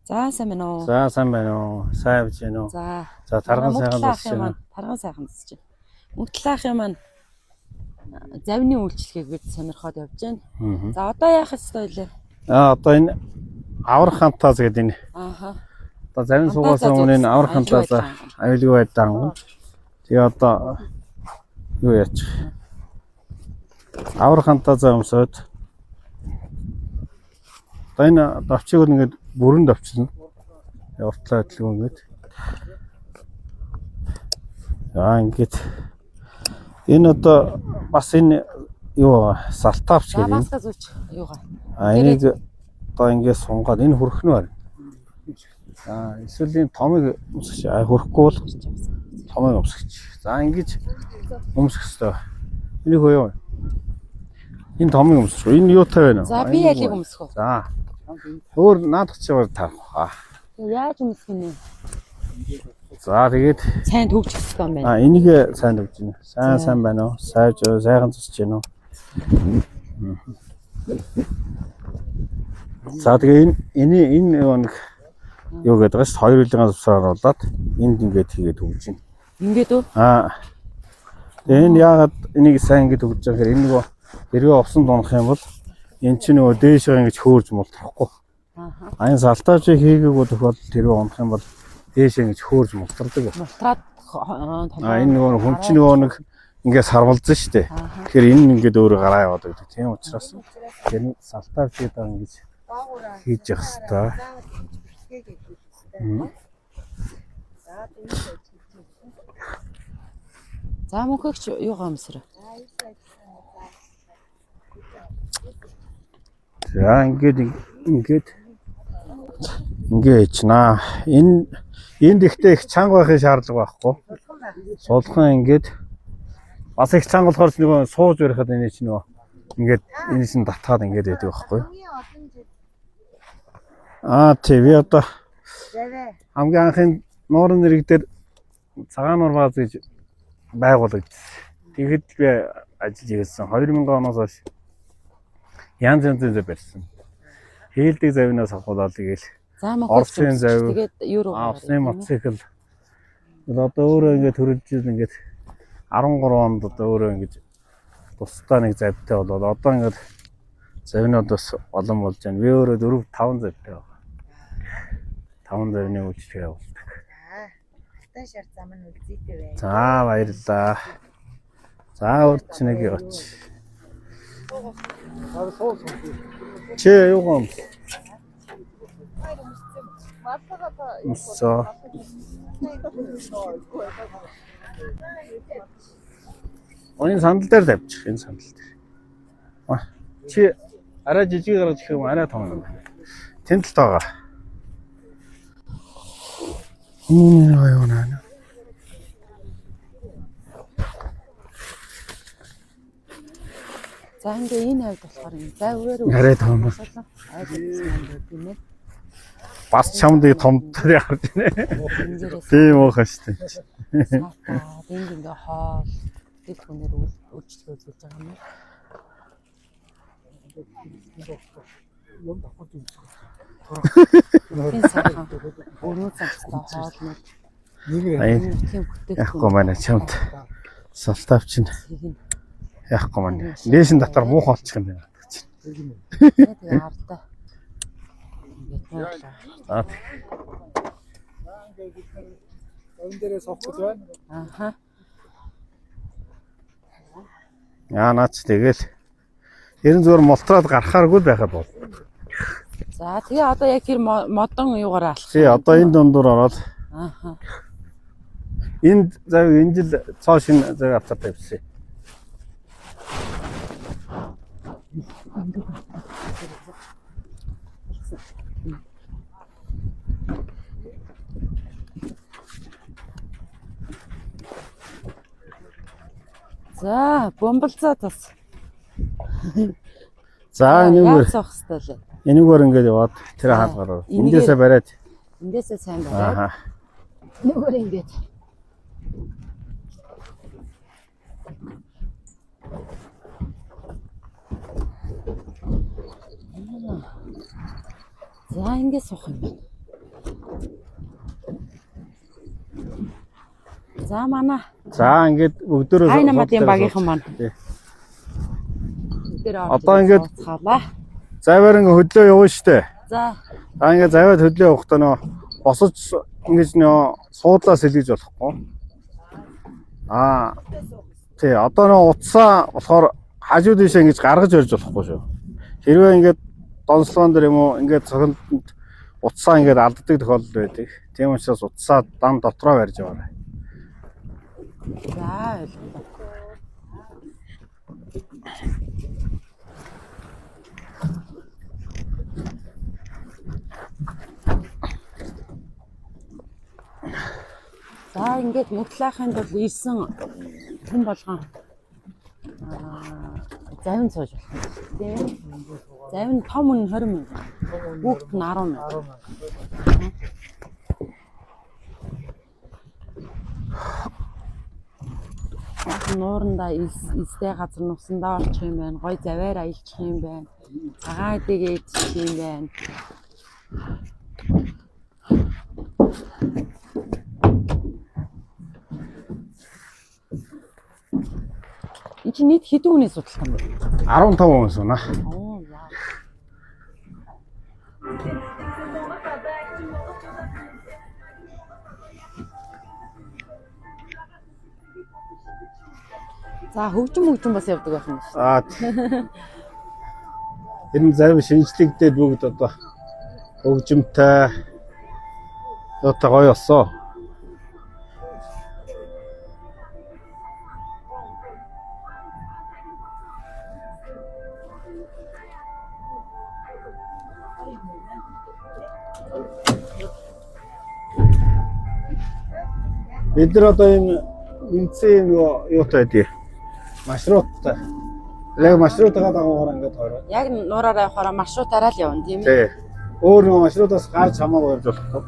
За сайн байна уу? За сайн байна уу? Сайн байж байна уу? За тарган сайхан дусж байна. Тарган сайхан дусж байна. Мөнхлөхийн маань завны үйлчлэгийг бид сонирхоод явж байна. За одоо яах ёстой вэ? Одоо энэ аврах хантаас гэдэг энэ. Одоо завин суугаас өмнө энэ аврах хантаас аюулгүй байдаа. Тэгээ одоо юу яачих? Аврах хантаас өмсөд. Одоо энэ давчиг бол ингээд бүрэн давчилна. Уртлаа хөдөлгөөн ингээд. За ингээд энэ одоо бас энэ юу салтавч гэдэг. Маска зүүч юугаа. Энийг одоо ингээд сунгаад энэ хөрхнө байна. Эсвэл энэ томыг өмсгөч. Хөрөхгүй бол томыг өмсгөч. За ингэж өмсөх ёстой. Энийг хөөе. Энэ томыг өмсөж. Энэ юутай байна вэ? За би ялыг өмсөх үү? За. Өөр наадах чигээр тарах хаа. Яаж өмсөх нь вэ? За тэгээд сайн төгжих хэрэгтэй юм байна. Энийг сайн төгж байна. Сайн байна уу? Сайхан цусч байна уу? За тэгээд энэ нэг юу гэдэг вэ? Хоёр үеийн цусаар оруулаад энд ингээд хийгээд төгж байна. Ингээд үү? Тэгээд энэ яагаад энийг сайн ингээд төгж байгаа гэхээр энэ нөгөө хэрвээ овсон дунах юм бол эн чинь нөгөө дээшээ ингэж хөөрж мултрахгүй. Энэ салтаачийг хийгээгүй тохиолдолд хэрвээ унах юм бол дээшээ ингэж хөөрж мултардаг. Мултраад энэ нөгөө хүн чинь нөгөө нэг ингээд сарвалзсан шүү дээ. Тэгэхээр энэ ингээд өөрөө гараа яваад байдаг. Тийм учраас энэ салтаачийг даа ингэж хийж явах хэрэгтэй. За мөнхөгч юугаа өмсөрөө. За ингээд ичнаа. Энд ихтэй их чанга байхын шаардлага байхгүй. Сулхан ингээд бас их чанга болохоор нөгөө сууж барихад энэ чинь нөгөө ингээд энэ чинь татгаад ингээд байдаг байхгүй. TV одоо хамгийн анхын нуурын нэрэг дээр цагаан нуур бааз гэж байгуулагдсан. Тэгэхэд би ажиллаж ирсэн 2000 оноос хойш янз янзын зав барьсан. Хийлдэг завинаас авахулаад тэгэл Орсын зав, тэгээд юу авсны мотоцикл. Одоо өөрөө ингээд төрөлж ингээд 13 онд одоо өөрөө ингээд тусдаа нэг завтай болоод одоо ингээд завинууд бас олон болж байна. Би өөрөө 4-5 завтай байна. 5 завны үйлчлэг явуулдаг. Алтан шар зам нь үлзийтэй байна. За баярлалаа. За урьдчныг яваач. Чи юу гом? Мөсөө. Энэ сандал дээр тавьчих. Энэ сандал дээр. Чи арай жижиг гаргаж ирэх юм арай том юм байна. Тэнд л байгаа. Энэ юу наа. За ингээ энэ хавьд болохоор энэ завраар арай том. Бас чамд томтой харж байна. Тийм уухаа штэ. Энд ингээ хоол гэл хүнээр үйлчлэг үзүүлж байгаа юм. Өрөө цагтаа хоолнууд яахгүй манай чамд салтавч нь яахгүй манай нээшин дотор муух олчих юм байна. тэгээ ардаа. Өвн дээрээ сохгож байна. Наач тэгэл ерэн зүгээр мултраад гарахааргүй байхад бол. За тэгээ одоо яг тэр модон юугаар алах. Тий одоо энэ дундуур ороод. Энд зав энэ жил цоо шин зав авцаа тавьсан. За бомболцоо тас. За энэгээр ингэж яваад тэр хаалгаар. Эндээсээ бариад. Эндээсээ сайн бариад. Энэгээр ингэж. За ингэж суух юм байна. За манай За ингээд бүгдөө ай наматын багийнхан маань. Одоо ингээд цаалаа. заваар ингээд хөдлөө явна штэ. За Ингээд заваад хөдлөө явахдаа нөө босож ингэж нөө суудлаа сэлгэж болохгүй. Тий, одоо нөө утсаа болохоор хажууд ийшээ ингэж гаргаж өрж болохгүй шүү. Хэрвээ ингээд донслогон дээр юм уу ингээд цогцолд утсаа ингээд алддаг тохиолдол байдаг. Тийм учраас утсаа дан дотроо барьж яваарай. за ойлголоо. За ингээд мөглөхийн тулд ирсэн хүн болгон завин сууж болох тийм ээ. Завин том нь 20 мянга. Бүгд нь 10 мянга. Нуурандаа эстэй газар нусандаа орчих юм байна. Гой заваар аялчих юм байна. Цагаан эдэгээ идчих юм байна. Энд чинь нийт хэдэн хүний судалгаа юм бэ? 15 хүн сууна. Оо яа. За хөгжим бас явдаг байх юм шүү. Энэ завь шинжлэгдээд бүгд одоо хөгжимтэй одоо гоё болсон. Бид нар одоо энэ үнцэн юутай байдгийг маршруттай. Яг маршрутаа дагуулгаар ингээд тойроо. Яг нуураараа явахаараа маршрутаараа л явна тийм ээ. Тий. Өөр нэг маршрутаас гарч хамаагүй явж болохгүй.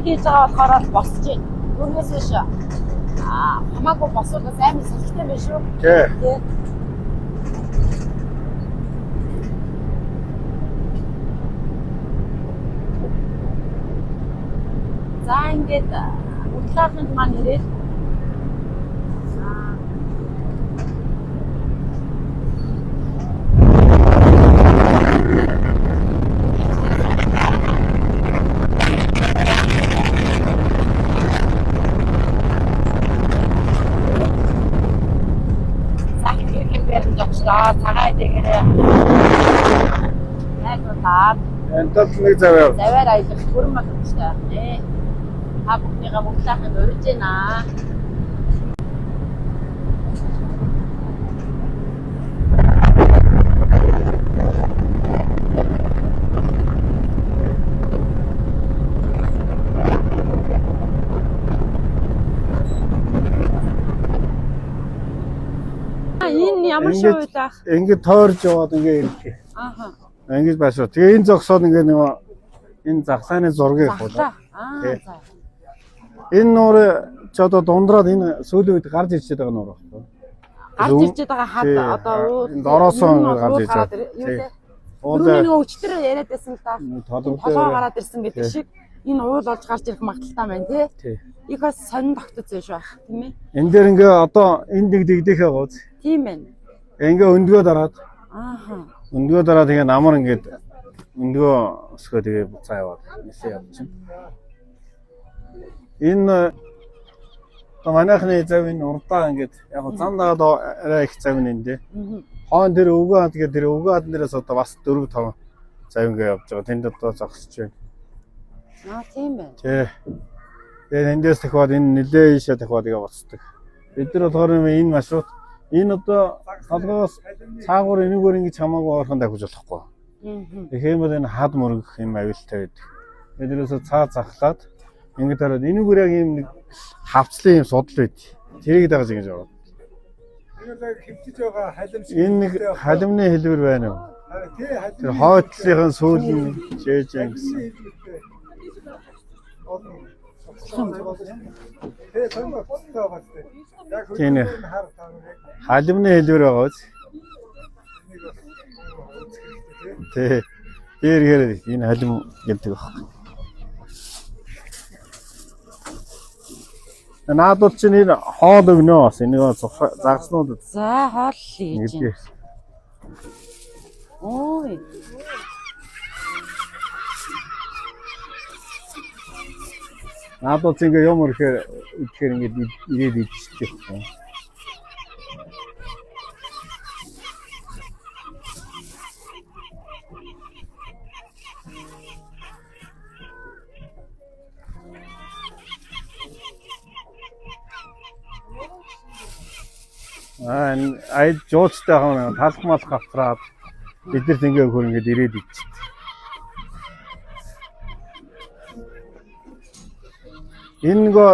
Хийж байгаа болохоор босч байна. Түрнээс биш. Хамаагүй босвол амар салхитай байх шүү. Тий. За ингээд утлаахын маань ирээд цагаан дэгэрээ найзуудаа Энтэл нэг заваа. заваар аялах бүрэн боломжтой байна. Та бүхнийгээ мөглөөхөнд урьж байна. Энэ ямар шүү вэ? Ингээд тойрж яваад ингээд ирэхгүй. Ааха. Ингэж байшаа. Тэгээ энэ зогсоод ингээд нэг энэ загсааны зургийг хуулаа. За. Энэ нуур ч одоо дундраад энэ сүүлийн үед гарч ирчээд байгаа нуур байхгүй. Гарч ирчээд байгаа хад одоо энэ дороосон гарч ирж байгаа. Юу нэг өчтөр яриад байсан л да. Толгоо гараад ирсэн гэдэг шиг Энэ уул олж гарч ирэх магадaltaй байна тий. Тий. Их бас сонин тогтож байж байх тийм ээ. Энэ дээр ингээ одоо энд нэг дэгдэхээ гоц. Тийм байна. Ингээ өндгөө дараад. Ааха. Өндгөө дараад тэгээ намар ингээд өндгөө өсгөө тэгээ буцаа яваад нисээ явчихна. Энэ манайхны зав энэ урдаа ингээд яг зам дагаад арай их зав нэндээ. Хоон дээр өвгөө хад гэдэг тэр өвгөө хад нэрээс одоо бас 4 5 зав ингээ явж байгаа. Тэнд одоо зогсож байна. Аа тийм байна. Тий. Тэгээд эндээс дахиад энэ нилээ ийшээ дахиад яа буцдаг. Бид нар болохоор энэ маршрут энэ одоо толгоос цаагуур энэгээр ингэж хамаагүй орхон давхиж болохгүй. Тэгэхээр бол энэ хад мөрөг юм аюултай байдаг. Тэднээс цаа захлаад ингэ тараад энэгээр яг юм нэг хавцлын юм судал байд. Тэрийг дагаж ингэж ороод. Тэгээд хөвчөж байгаа халим шиг. Энэ нэг халимны хэлбэр байна уу? Тий, халим. Тэр хойтлын сүүлийн жээж гэсэн. Тэгээ сонирхолтой байгаа тийм. Яг Тийм ээ. хар тань яг Халимны хэлбэр байгаа үз. Тий. Тэр ихээр энэ халим гэдэг байна. Наадуул чинь энэ хоол өгнөө бас энийг загснууд За хоол хийж гэдэг. Ой. Наадуул ингээ юм ихээр ингээд ирээд идчихдэг. Ай жуучтай хаа талхмал хавтраад бидэрт ингээ хөр ингээд ирээд идчихдэг. Энэ нөгөө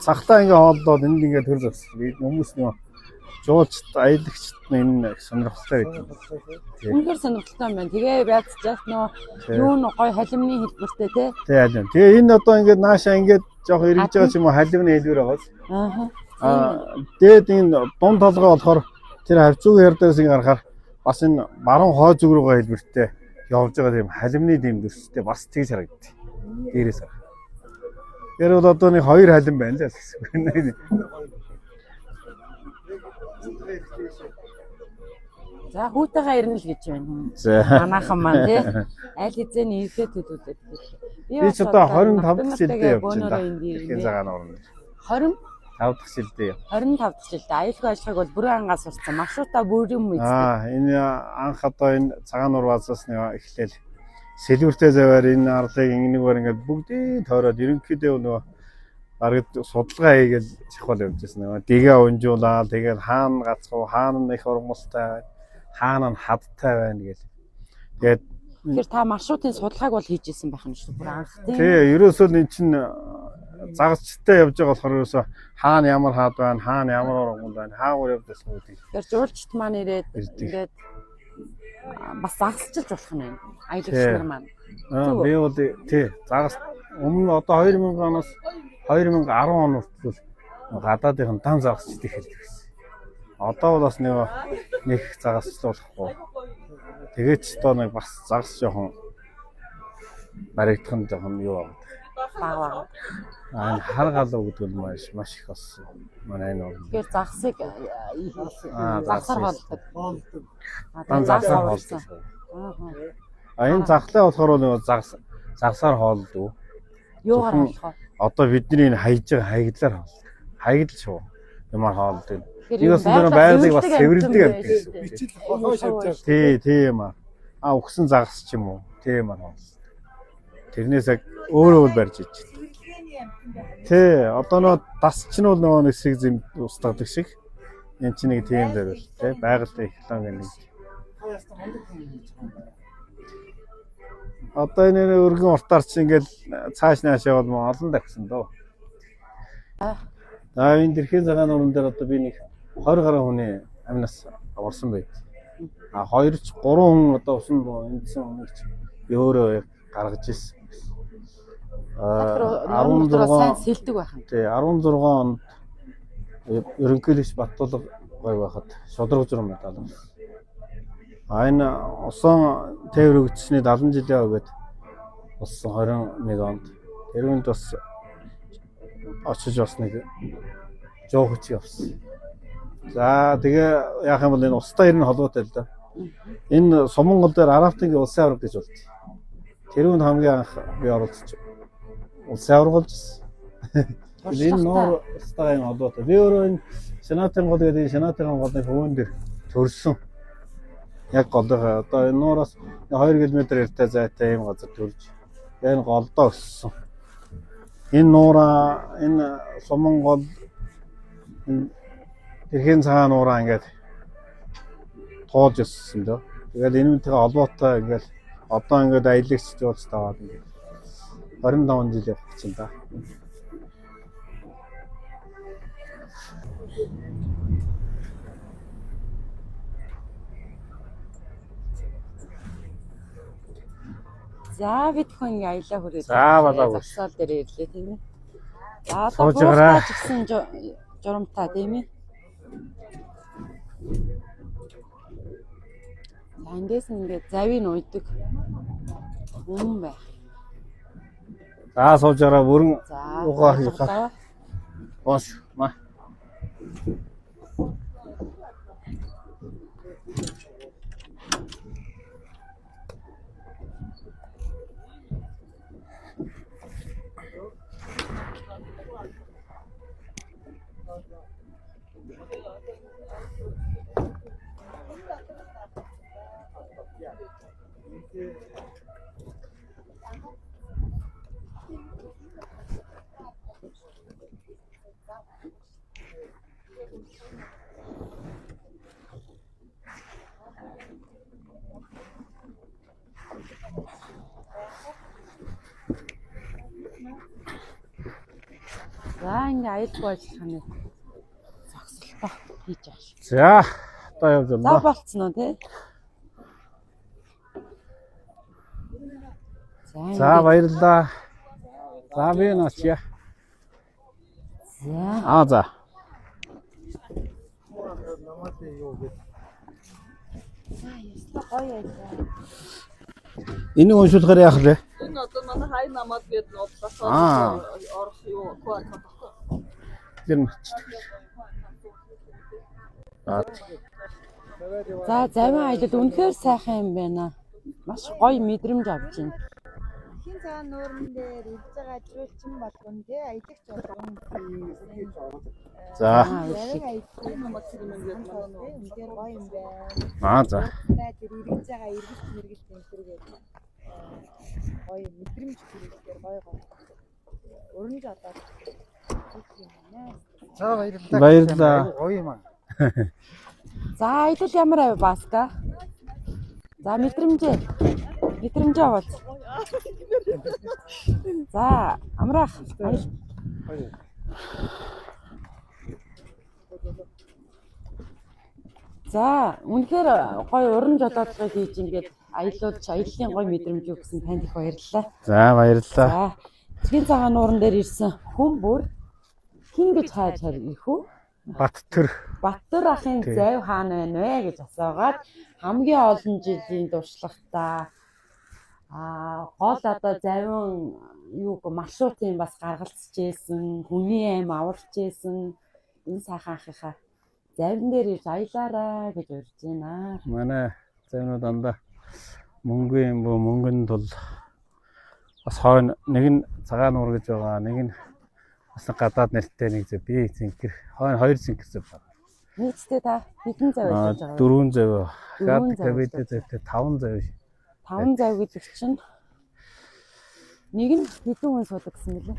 цагтаа ингээ хоолдоод энд ингээ төр зогс. Хүмүүс нөгөө жуулчд аялагчд энэ сонирхолтой байдаг. Үнэхээр сонирхолтой юм байна. Тэгээ байцчаас нөө юу н гой халимны хэлбэртэй тий. Тий аль. Тэгээ энэ одоо ингээ наашаа ингээ жоох эргэж байгаа ч юм уу халимны хэлбэр байгаа. Дээд энэ дунд толгой болохоор тэр хавцуугийн ярдаас ингээ гарахаар бас энэ баруун хой зүг рүүгээ хэлбэртэй явж байгаа тийм халимны дэм дөстэй бас тэгж харагдав. Дээрээс харах. Тэр бол одоо нэг хоёр халим байна л гэсэн. За хүүтэйгээ ирнэ л гэж байна. За. Манайхан маань тий. Аль хэзээ нэрхээ төлөвлөд. Би ч одоо 25 дахь жилдээ явж байна. Дэлхийн цагаан орнд. 20 5 дахь жилдээ. 25 дахь жилдээ аюулгүй ажиллагааг бол бүрэн ангаас сурсан. Маршрутаа бүрэн мэддэг. Энэ анх одоо энэ цагаан нур базаас нэг эхлээл сэлбэртэй заваар энэ арлыг ингэнийгээр ингээд бүгдийг тойроод ерөнхийдөө нөгөө бараг судалгаа хийгээл чахвал явж байсан. Нөгөө дэгээ унжуулаад тэгээд хаана гацхав, хаана их урмалтай, хаана хадтай байна гэл. Тэгээд Тэгэхээр та маршрутын судалгааг бол хийж исэн байх юм шүү. Бүр анх тийм. Тий, ерөөсөө эн чинь загасчтай явж байгаа болохоор ерөөсөө хаана ямар хаад байна, хаана ямар урмал байна, хаагаар явдсан гэдэг. Тэгэхээр жуулчт маань ирээд ингээд бас загасчилж болох юм байна. Аялагч нар маань. Би бол тий загас өмнө одоо 2000 оноос 2010 он хүртэл гадаадын дан загасчдаг хэлдэг байсан. Одоо бол бас нэг загасчлуулахгүй. Тэгээд ч одоо нэг бас загас жоохон баригдах нь жоохон юу Бага. хар галуу гэдэг нь маш их бас манай энэ бол. Тэгэхээр загсыг загсаар хоолдог. Дан загсаар хоолдог. Энэ захлаа болохоор нэг загсаар хоолдог. Юугаар болох вэ? Одоо бидний энэ хайж байгаа хаягдлаар хоолдог. Хаягдл шүү. Ямар хоолдог. Тэр байгалыг бас цэвэрлдэг юм гэсэн. бичил хойш явж байгаа. Тий, тийм аа. Өгсөн загас ч юм уу. Тийм аа. Тэрнээс яг өөрөө барьж иж. Тий, одоо нөө дасч нь бол нөгөө нэг шиг зэм устгадаг шиг. Энд чинь нэг тийм дээр бол тий байгальтай эхлэн нэг. Одоо энэ өргөн уртаар чи ингээл цааш нааш явал мөн олон давхсан дөө. Энэ дэлхийн цагаан нуурын дээр одоо би нэг 20 гаруй хүний амнаас орсон байд. 2 ч 3 хүн одоо усан эндсэн хүмүүс өөрөө гаргаж ирсэн. 16 сайн сэлдэг байх юм. Тий 16 онд ерөнхийлөгч Баттулга гой байхад шудраг журам медаль. Энэ усан тээвэр өгчсөний 70 жилийн өмнөд болсон 21 онд Тэрүүнд бас очиж бас нэг жоохч явсан. За тэгээ яах юм бол энэ устдаа ирнэ холбоотой л да. Энэ Сумангол дээр Аравтын улсын аварга гэж болт. Тэрүүнд хамгийн анх би оролцож улсын аварга болжсэн. Энэ нуур устдаа энэ холбоотой. Би өөрөө энэ Сенатын гол гэдэг Сенатын голны хөвөн дээр төрсөн. Яг голынхаа одоо энэ нуураас 2 км эртээ зайтай ийм газар төрж энэ голдоо өссөн. Энэ нуураа энэ Сумангол энэ Тэрхэн цагаан нуураа ингээд тоолж өссөн дөө. Тэгээд энэ үнтэйгээ холбоотой ингээд одоо ингээд аялагч жуулж таваад ингээд 25 жил явах чинь да. За бид хүн аялаа хүрээд. За болоогүй. Засаал дээр ирлээ тийм ээ. За Сууж одоо байгаарай. гэсэн журамтай тийм ээ. Ангээс ингээд завийг уйдаг хүн байх. За сууж гараа бүрэн За угаа хийхаа. Бос ма. За ингээ аялал ажиллаханы зогсолтоо хийж явах шиг. За одоо явж За байна. болцсон уу тий? За баярлалаа. За би наачя. За За. гоё яа. Энийг уншуулахаар яах вэ? Энэ одоо манай хай намаад гээд нуудлахаар Аа. орох юу QR код авах. Тэр нач. За завин аялал үнэхээр сайхан юм байна. Маш гоё мэдрэмж авч байна. Хин цагаан нуурын дээр ирж байгаа жуулчин болгон тий аялагч болгон За. яг аялагч Намаад тэр юм гээд манай нуу. үнээр гоё юм байна. За. Та тэр ирж байгаа эргэлт энэ төргээд гоё мэдрэмж төрүүлгээр гоё гоё. Өрнж одоо юм байна. За баярлалаа. Баярлалаа. Гоё юм аа. За аялал ямар авь баска? За мэдрэмжээ. Мэдрэмжээ бол. За амраах. За үнэхээр гоё уран жолоодлогыг хийж ингээд аялуулж аяллаа гоё мэдрэмж өгсөн танд их баярлалаа. За баярлалаа. За Цэгийн цагаан нууран дээр ирсэн хүн бүр хин гэж хайж ирэх үү? Баттэр. Баттар ахын зайв хаана байна вэ гэж асуугаад хамгийн олон жилийн туршлагатаа гол одоо завин юу маршрутын бас гаргалцж ийсэн, хүний аим аварч ийсэн энэ сайхан ахыхаа завин дээр ирж аялаарай гэж урьж байна. Манай завнууд дандаа мөнгө юм бо мөнгөнд бол бас хойно нэг нь цагаан нуур гэж байгаа, нэг нь бас гадаад нэртэй нэг зөв би зинхэр хойно хоёр зинхэр зөв байна. Нийтдээ та хэдэн зав ажиллаж байгаа вэ? 4 зав. Хаад Дөрвөн зав кабид ажиллаж завтай 5 зав. 5 зав гэдэг чинь нэг нь хэдэн хүн суудаг гэсэн мөлий?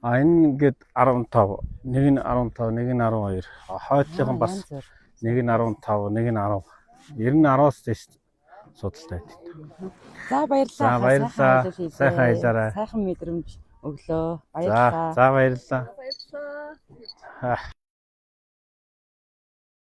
Энэ ингээд 15, нэг нь 15, нэг нь 12. Хойдлын бас нэг нь 15, нэг нь 10. Ер нь 10-аас дээш судалтай байдаг. За баярлалаа. За баярлалаа. Сайхан аялаарай. Сайхан мэдрэмж өглөө. За Баярлалаа. за баярлалаа. Баярлалаа. Аа.